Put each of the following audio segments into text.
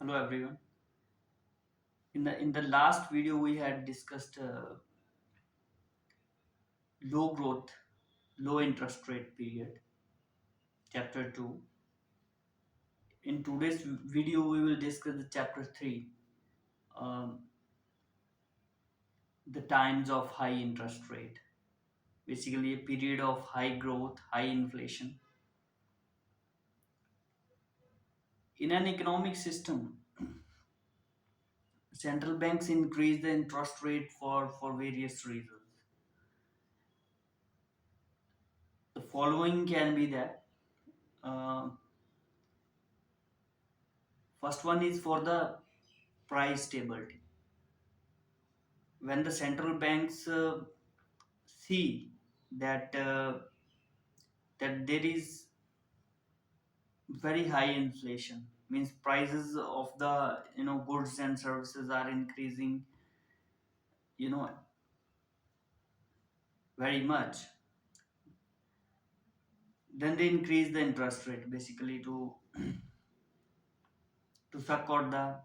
Hello everyone. In the last video we had discussed low growth, low interest rate period, chapter 2. In today's video we will discuss the chapter 3, um, the times of high interest rate. Basically a period of high growth, high inflation. In an economic system, central banks increase the interest rate for various reasons. The following can be that uh, first one is for the price stability. When the central banks see that that there is very high inflation, means prices of the goods and services are increasing you know very much, then they increase the interest rate basically to suck out the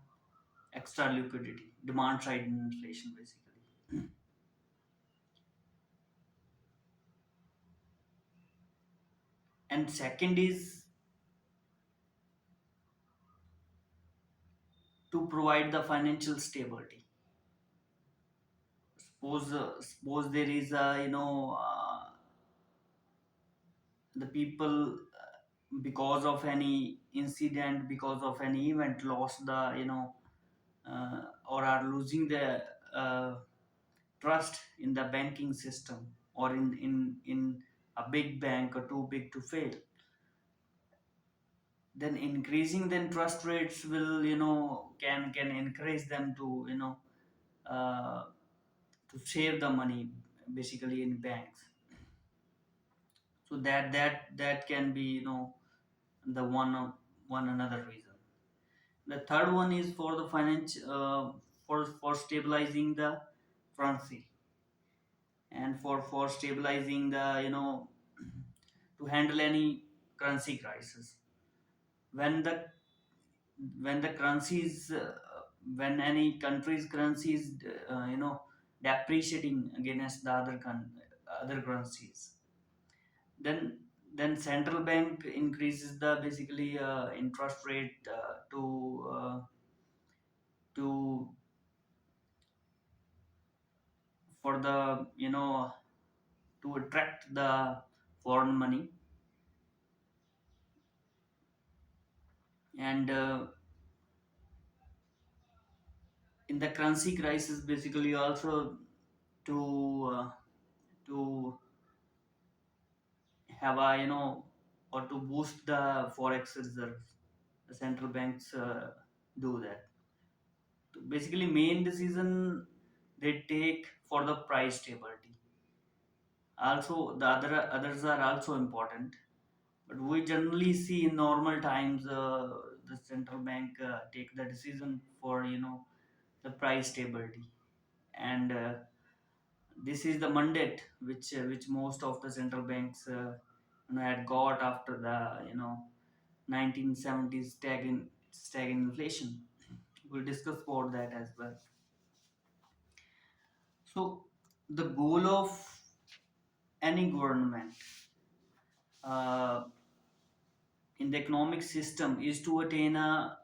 extra liquidity, demand side inflation basically. And second is to provide the financial stability. Suppose there is a the people, because of any incident, because of any event, lost the or are losing the uh, trust in the banking system, or in a big bank or too big to fail, then increasing the interest rates will can encourage them to uh, to save the money basically in banks. So that can be the one another reason. The third one is for the finance, for stabilizing the currency, and for stabilizing the to handle any currency crisis. When the currencies, when any country's currency is depreciating against the other currencies, then central bank increases the basically interest rate to for the to attract the foreign money. And in the currency crisis basically also to to have a or to boost the forex reserves, the central banks do that. Basically main decision they take for the price stability. Also the others are also important, but we generally see in normal times the central bank take the decision for the price stability. And this is the mandate which most of the central banks had got after the 1970s staggering inflation. We'll discuss about that as well. So the goal of any government uh, in the economic system is to attain a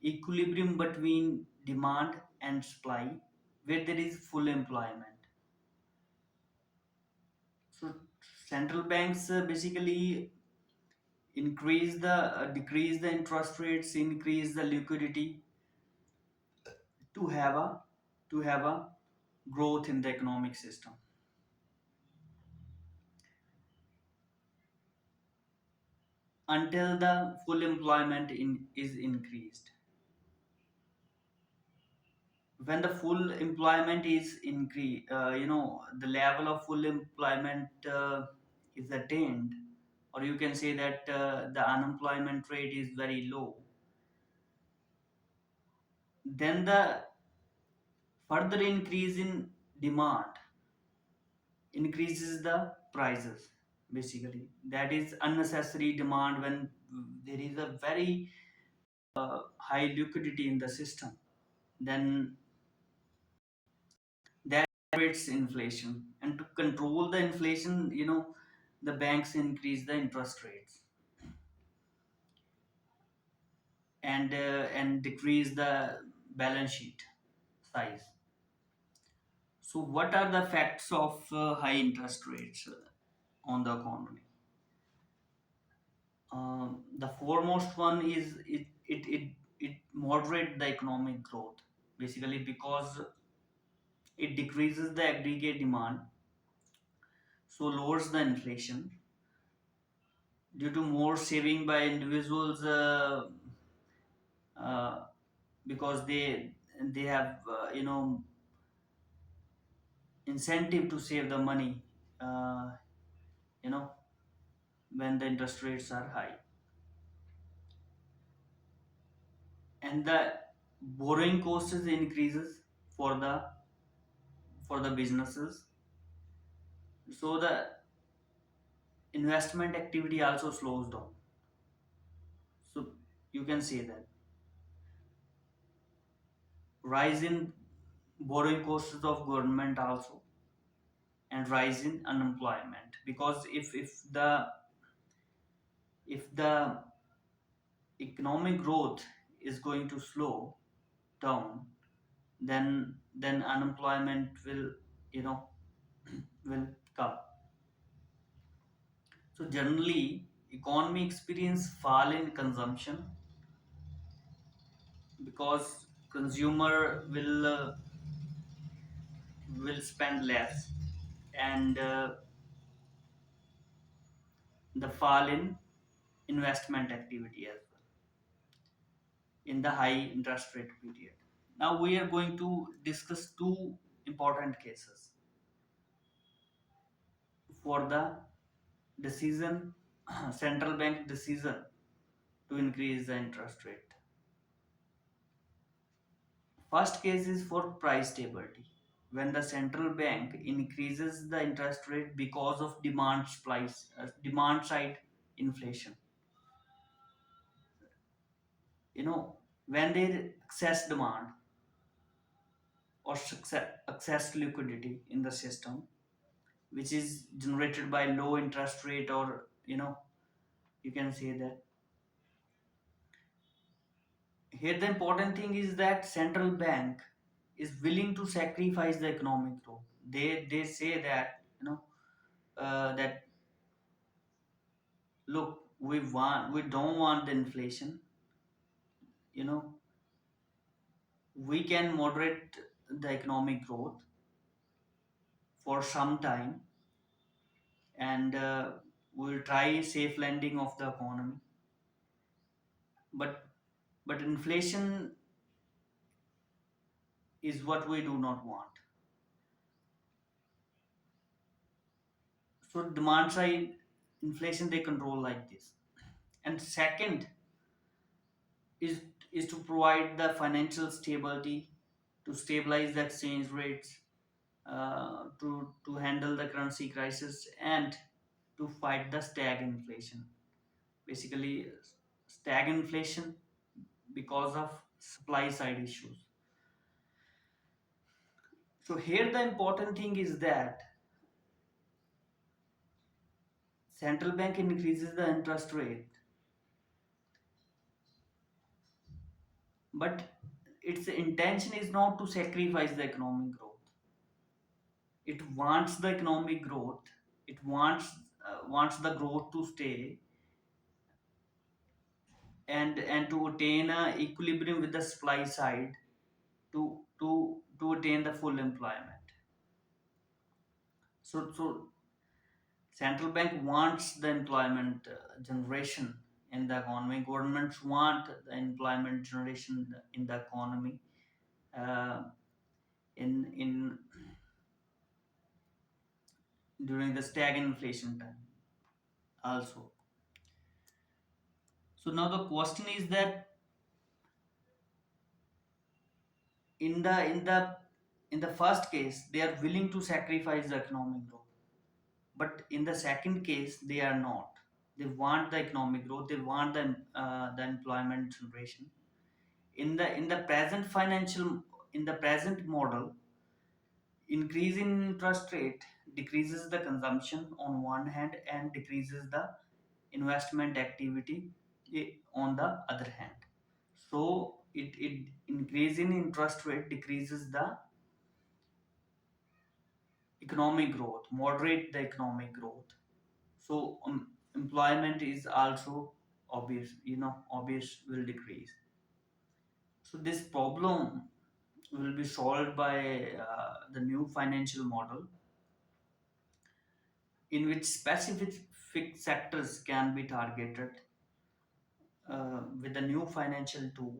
equilibrium between demand and supply, where there is full employment. So central banks basically decrease the interest rates, increase the liquidity to have a growth in the economic system until the full employment is increased. When the full employment is increased, the level of full employment is attained, or you can say that the unemployment rate is very low, then the further increase in demand increases the prices. Basically that is unnecessary demand. When there is a very high liquidity in the system, then that creates inflation. And to control the inflation, the banks increase the interest rates and decrease the balance sheet size. So, what are the effects of high interest rates on the economy? The foremost one is it moderate the economic growth, basically because it decreases the aggregate demand, so lowers the inflation due to more saving by individuals, uh, because they have incentive to save the money, uh, you know when the interest rates are high, and the borrowing cost is increases for the businesses, so the investment activity also slows down. So you can say that rise in borrowing costs of government also, and rise in unemployment, because if the economic growth is going to slow down, then unemployment you know will come. So generally, economy experience fall in consumption because consumer will spend less, and the fall in investment activity as well in the high interest rate period. Now we are going to discuss two important cases for the decision, central bank decision to increase the interest rate. First case is for price stability. When the central bank increases the interest rate because of demand side inflation, when there excess demand or excess liquidity in the system, which is generated by low interest rate, or you can say that here the important thing is that central bank is willing to sacrifice the economic growth. They say that that look, we don't want the inflation, you know we can moderate the economic growth for some time, and we'll try safe landing of the economy, but inflation is what we do not want. So demand side inflation they control like this. And second is to provide the financial stability, to stabilize the exchange rates, to handle the currency crisis, and to fight the stagflation. Basically, stagflation because of supply side issues. So here the important thing is that central bank increases the interest rate, but its intention is not to sacrifice the economic growth. It wants the economic growth. It wants the growth to stay, and to attain a equilibrium with the supply side, to attain the full employment. So central bank wants the employment generation in the economy. Governments want the employment generation in the economy, uh, in during the stagflation time also. So now the question is that in the first case they are willing to sacrifice the economic growth, but in the second case they are not. They want the economic growth, they want the employment generation, In the present financial, in the present model, increase in interest rate decreases the consumption on one hand and decreases the investment activity on the other hand. So it increase in interest rate decreases the economic growth, moderate the economic growth. So employment is also obvious, obvious will decrease. So this problem will be solved by the new financial model, in which specific sectors can be targeted with a new financial tool,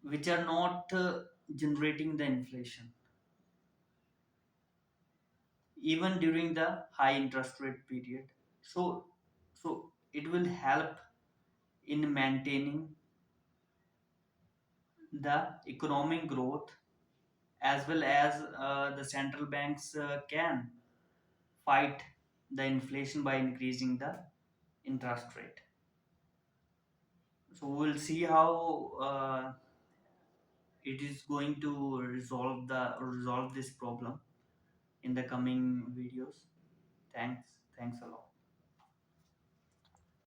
which are not generating the inflation even during the high interest rate period. So so it will help in maintaining the economic growth, as well as the central banks can fight the inflation by increasing the interest rate. So we'll see how it is going to resolve this problem in the coming videos. Thanks a lot.